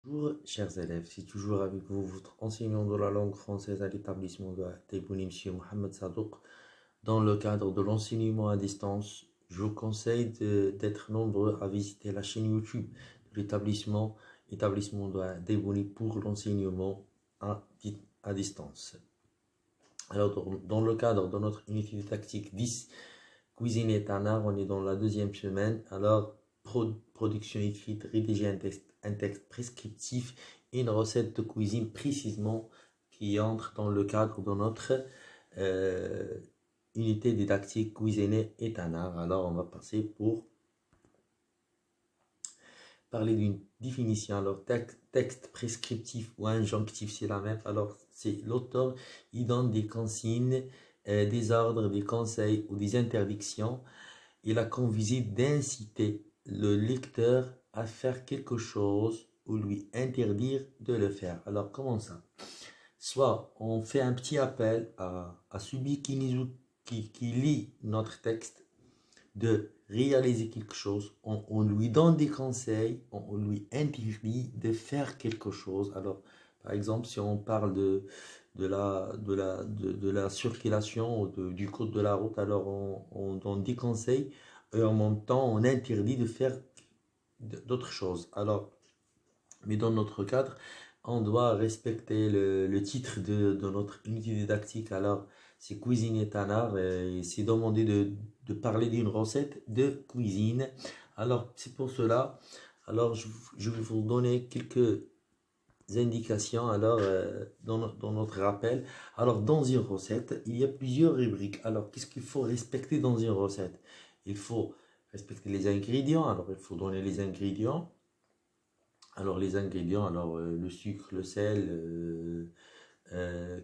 Bonjour, chers élèves, c'est toujours avec vous votre enseignant de la langue française à l'établissement de Taïbouni, M. Mohamed Sadouk. Dans le cadre de l'enseignement à distance, je vous conseille d'être nombreux à visiter la chaîne YouTube de établissement de Taïbouni pour l'enseignement à distance. Alors, dans le cadre de notre unité didactique 10, Cuisine est un art, on est dans la deuxième semaine. Alors, production écrite, rédiger un texte prescriptif et une recette de cuisine précisément qui entre dans le cadre de notre unité didactique. Cuisiner est un art. Alors, on va passer pour parler d'une définition. Alors, texte prescriptif ou injonctif, c'est la même. Alors, c'est l'auteur, il donne des consignes, des ordres, des conseils ou des interdictions. Il a comme visite d'inciter le lecteur à faire quelque chose ou lui interdire de le faire. Alors, comment ça? Soit on fait un petit appel à celui qui lit notre texte de réaliser quelque chose, on lui donne des conseils, on lui interdit de faire quelque chose. Alors, par exemple, si on parle de la circulation du code de la route, alors on donne des conseils et en même temps on interdit de faire d'autres choses. Alors, mais dans notre cadre, on doit respecter le titre de notre unité didactique. Alors, c'est cuisine est un art et c'est demandé de parler d'une recette de cuisine. Alors, c'est pour cela. Alors, je vais vous donner quelques indications alors dans notre rappel. Alors, dans une recette, il y a plusieurs rubriques. Alors, qu'est-ce qu'il faut respecter dans une recette? Il faut respecter les ingrédients. Alors, il faut donner les ingrédients. Alors, les ingrédients, alors le sucre, le sel,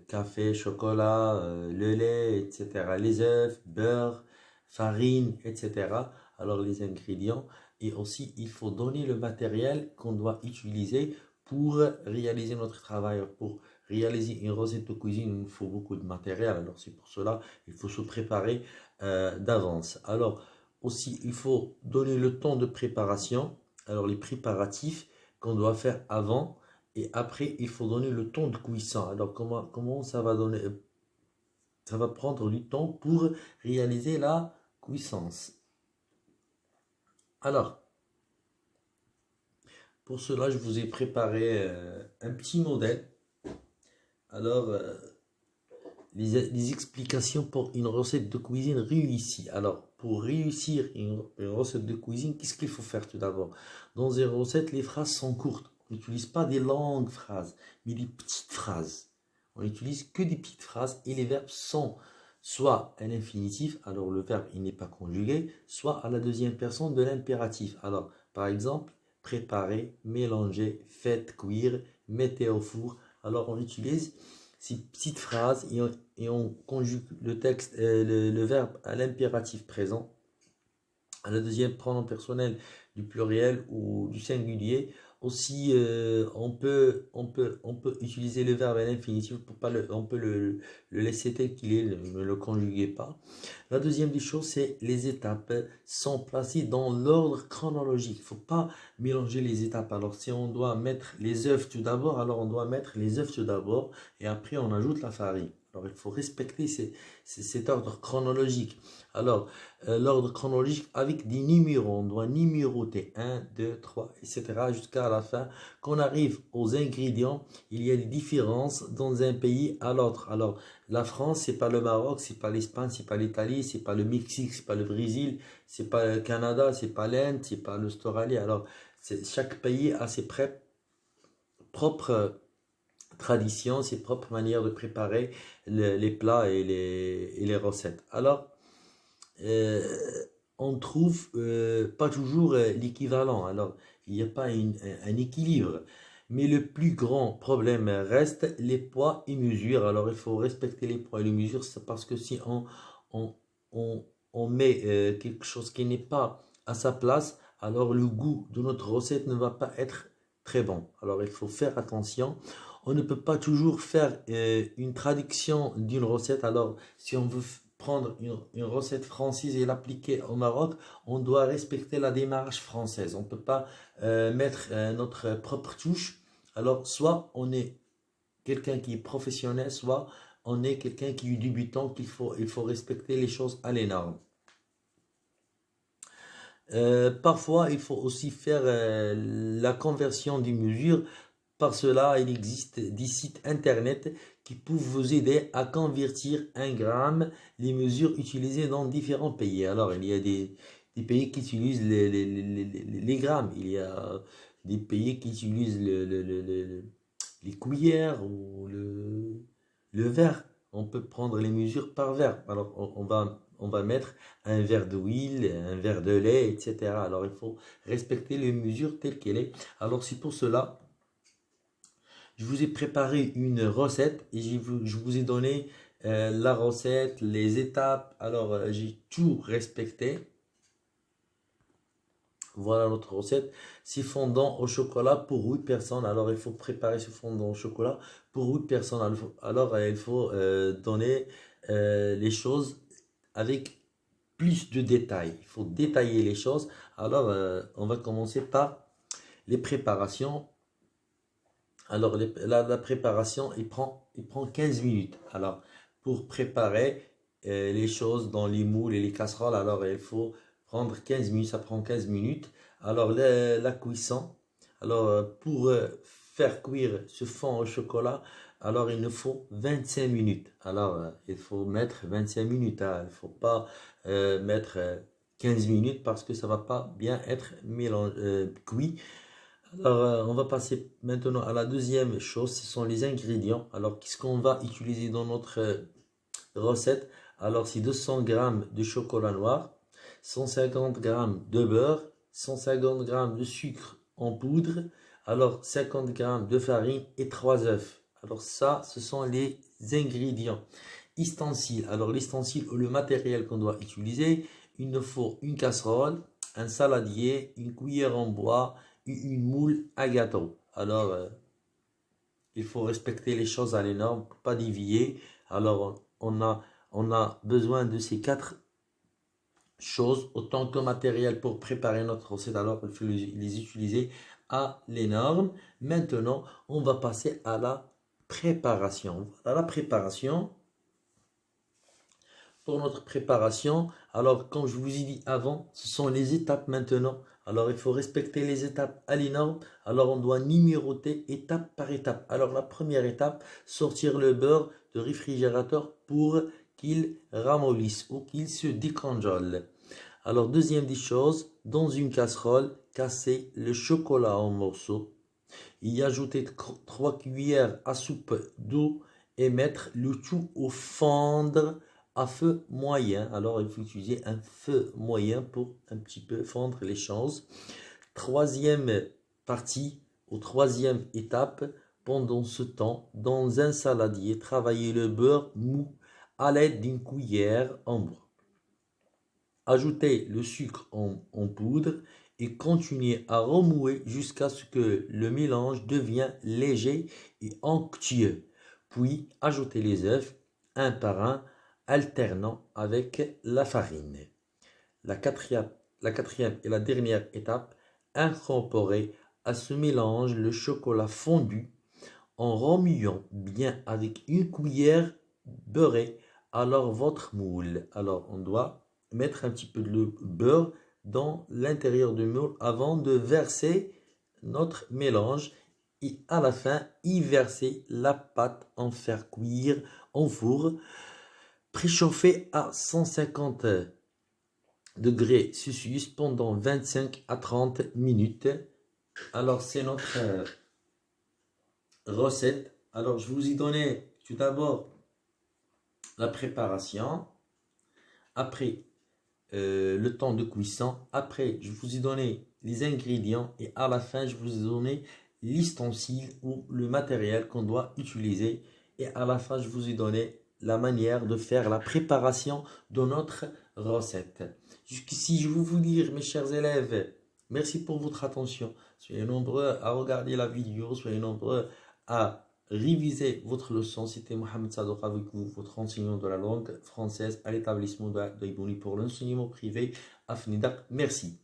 café, chocolat, le lait, etc. Les œufs, beurre, farine, etc. Alors, les ingrédients. Et aussi, il faut donner le matériel qu'on doit utiliser pour réaliser notre travail. Pour réaliser une recette de cuisine, il nous faut beaucoup de matériel. Alors, c'est pour cela il faut se préparer d'avance. Alors, aussi, il faut donner le temps de préparation. Alors, les préparatifs qu'on doit faire avant et après, il faut donner le temps de cuisson. Alors, comment ça va donner? Ça va prendre du temps pour réaliser la cuissance. Alors, pour cela, je vous ai préparé un petit modèle. Alors, les explications pour une recette de cuisine réussie. Alors, pour réussir une recette de cuisine, qu'est-ce qu'il faut faire tout d'abord? Dans une recette, les phrases sont courtes. On n'utilise pas des longues phrases, mais des petites phrases. On n'utilise que des petites phrases et les verbes sont soit à l'infinitif, alors le verbe il n'est pas conjugué, soit à la deuxième personne de l'impératif. Alors, par exemple, préparer, mélanger, faites cuire, mettez au four. Alors, on utilise ces petites phrases et on conjugue le verbe à l'impératif présent, à la deuxième pronom personnel du pluriel ou du singulier. Aussi, on peut utiliser le verbe à l'infinitif, on peut le laisser tel qu'il est, ne le conjuguez pas. La deuxième des choses, c'est les étapes sont placées dans l'ordre chronologique. Il ne faut pas mélanger les étapes. Alors, si on doit mettre les œufs tout d'abord, alors on doit mettre les œufs tout d'abord et après on ajoute la farine. Alors, il faut respecter cet ordre chronologique. Alors, l'ordre chronologique avec des numéros. On doit numéroter 1, 2, 3, etc. jusqu'à la fin. Quand on arrive aux ingrédients, il y a des différences dans un pays à l'autre. Alors, la France, c'est pas le Maroc, c'est pas l'Espagne, c'est pas l'Italie, c'est pas le Mexique, c'est pas le Brésil, c'est pas le Canada, c'est pas l'Inde, c'est pas l'Australie. Alors, chaque pays a ses propres traditions, ses propres manières de préparer les plats et les recettes. Alors, on trouve pas toujours l'équivalent. Alors, il n'y a pas un équilibre. Mais le plus grand problème reste les poids et mesures. Alors, il faut respecter les poids et les mesures. C'est parce que si on, on met quelque chose qui n'est pas à sa place, alors le goût de notre recette ne va pas être très bon. Alors, il faut faire attention. On ne peut pas toujours faire une traduction d'une recette. Alors, si on veut prendre une recette française et l'appliquer au Maroc, on doit respecter la démarche française. On ne peut pas mettre notre propre touche Alors, soit on est quelqu'un qui est professionnel, soit on est quelqu'un qui est débutant, il faut respecter les choses à les normes. Parfois, il faut aussi faire la conversion des mesures. Par cela, il existe des sites internet qui peuvent vous aider à convertir un gramme, les mesures utilisées dans différents pays. Alors, il y a des pays qui utilisent les grammes, il y a des pays qui utilisent les cuillères ou le verre. On peut prendre les mesures par verre. Alors, on va mettre un verre d'huile, un verre de lait, etc. Alors, il faut respecter les mesures telles qu'elles sont. Alors, c'est pour cela, je vous ai préparé une recette et je vous ai donné la recette, les étapes. Alors, j'ai tout respecté. Voilà notre recette. C'est fondant au chocolat pour 8 personnes. Alors, il faut préparer ce fondant au chocolat pour 8 personnes. Alors, il faut donner les choses avec plus de détails. Il faut détailler les choses. Alors, on va commencer par les préparations. Alors, la préparation, il prend 15 minutes. Alors, pour préparer les choses dans les moules et les casseroles, alors il faut prendre 15 minutes, ça prend 15 minutes. Alors, la cuisson, alors pour faire cuire ce fond au chocolat, alors il nous faut 25 minutes. Alors, il faut mettre 25 minutes, hein. Il ne faut pas mettre 15 minutes parce que ça ne va pas bien être cuit. Alors, on va passer maintenant à la deuxième chose, ce sont les ingrédients. Alors, qu'est-ce qu'on va utiliser dans notre recette? Alors, c'est 200 g de chocolat noir, 150 g de beurre, 150 g de sucre en poudre, alors 50 g de farine et 3 œufs. Alors, ça, ce sont les ingrédients. Ustensiles. Alors, l'ustensile ou le matériel qu'on doit utiliser, il nous faut une casserole, un saladier, une cuillère en bois, une moule à gâteau. Alors, il faut respecter les choses à les normes, pas dévier. Alors, on a besoin de ces 4 choses autant que matériel pour préparer notre recette. Alors, il faut les utiliser à les normes. Maintenant, on va passer à la préparation. À la préparation. Pour notre préparation, alors comme je vous ai dit avant, ce sont les étapes maintenant. Alors il faut respecter les étapes à les normes. Alors on doit numéroter étape par étape. Alors la première étape, sortir le beurre de réfrigérateur pour qu'il ramollisse ou qu'il se décongeole. Alors deuxième des choses, dans une casserole, casser le chocolat en morceaux. Y ajouter 3 cuillères à soupe d'eau et mettre le tout au fondre à feu moyen. Alors, il faut utiliser un feu moyen pour un petit peu fondre les choses. Troisième partie, ou troisième étape, pendant ce temps, dans un saladier, travailler le beurre mou à l'aide d'une cuillère en bois. Ajoutez le sucre en poudre et continuez à remouer jusqu'à ce que le mélange devienne léger et onctueux. Puis, ajoutez les œufs un par un, alternant avec la farine. La quatrième et la dernière étape, incorporez à ce mélange le chocolat fondu en remuant bien avec une cuillère beurrée. Alors votre moule, alors on doit mettre un petit peu de beurre dans l'intérieur du moule avant de verser notre mélange et à la fin y verser la pâte en faire cuire en four préchauffé à 150 degrés Celsius pendant 25 à 30 minutes. Alors c'est notre recette. Alors je vous ai donné tout d'abord la préparation, après le temps de cuisson, après je vous ai donné les ingrédients et à la fin je vous ai donné l'ustensile ou le matériel qu'on doit utiliser et à la fin je vous ai donné la manière de faire la préparation de notre recette. Jusqu'ici je veux vous dire mes chers élèves, merci pour votre attention. Soyez nombreux à regarder la vidéo, soyez nombreux à réviser votre leçon. C'était Mohamed Sadouk avec vous, votre enseignant de la langue française à l'établissement d'Aïbouni pour l'enseignement privé à FNIDAC. Merci.